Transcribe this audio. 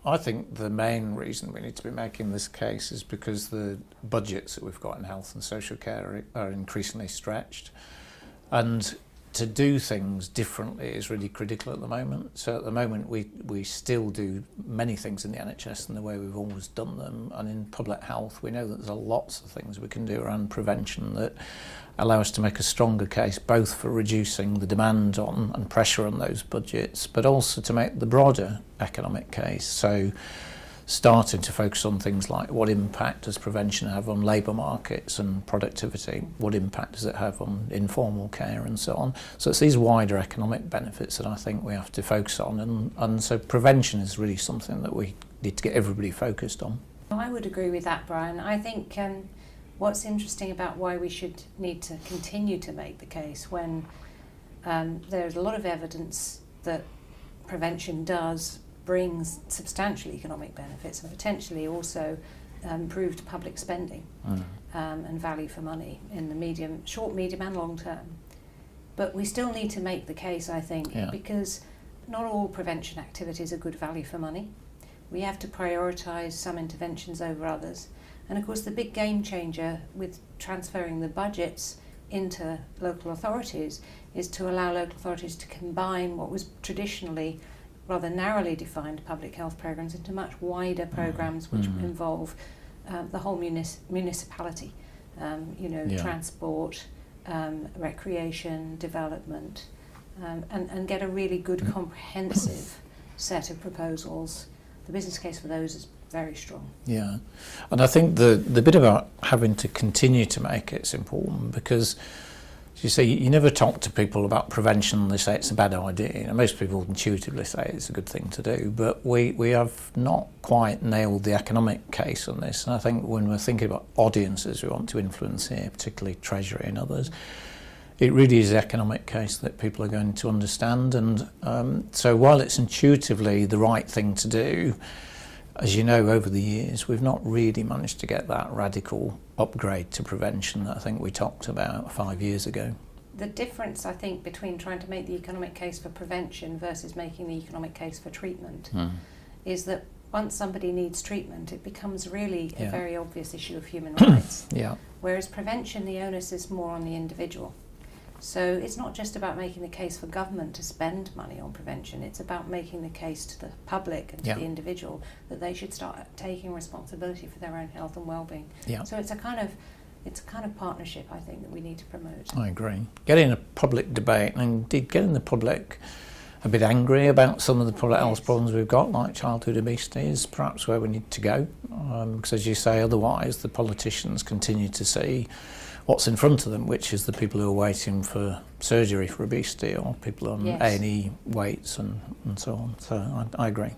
I think the main reason we need to be making this case is because the budgets that we've got in health and social care are increasingly stretched, and to do things differently is really critical at the moment. So at the moment we still do many things in the NHS in the way we've always done them, and in public health we know that there's lots of things we can do around prevention that allow us to make a stronger case both for reducing the demand on and pressure on those budgets, but also to make the broader economic case. So starting to focus on things like what impact does prevention have on labour markets and productivity, what impact does it have on informal care and so on. So it's these wider economic benefits that I think we have to focus on, and so prevention is really something that we need to get everybody focused on. I would agree with that, Brian. I think what's interesting about why we should need to continue to make the case when there's a lot of evidence that prevention does brings substantial economic benefits and potentially also improved public spending and value for money in the short, medium and long term. But we still need to make the case, I think, because not all prevention activities are good value for money. We have to prioritise some interventions over others. And of course the big game changer with transferring the budgets into local authorities is to allow local authorities to combine what was traditionally rather narrowly defined public health programmes into much wider programmes which involve the whole municipality, transport, recreation, development, and get a really good comprehensive set of proposals. The business case for those is very strong. Yeah, and I think the bit about having to continue to make it's important because, as you say, you never talk to people about prevention and they say it's a bad idea. Most people intuitively say it's a good thing to do, but we have not quite nailed the economic case on this. And I think when we're thinking about audiences we want to influence here, particularly Treasury and others, it really is the economic case that people are going to understand. And so while it's intuitively the right thing to do, as you know, over the years, we've not really managed to get that radical upgrade to prevention that I think we talked about 5 years ago. The difference, I think, between trying to make the economic case for prevention versus making the economic case for treatment is that once somebody needs treatment, it becomes really a very obvious issue of human rights. Whereas prevention, the onus is more on the individual. So it's not just about making the case for government to spend money on prevention, it's about making the case to the public and to the individual that they should start taking responsibility for their own health and well-being. So it's a kind of partnership, I think, that we need to promote. I agree. Getting a public debate and indeed getting the public a bit angry about some of the public health problems we've got, like childhood obesity, is perhaps where we need to go. Because as you say, otherwise the politicians continue to see what's in front of them, which is the people who are waiting for surgery for obesity or people on A&E weights and so on. So I agree.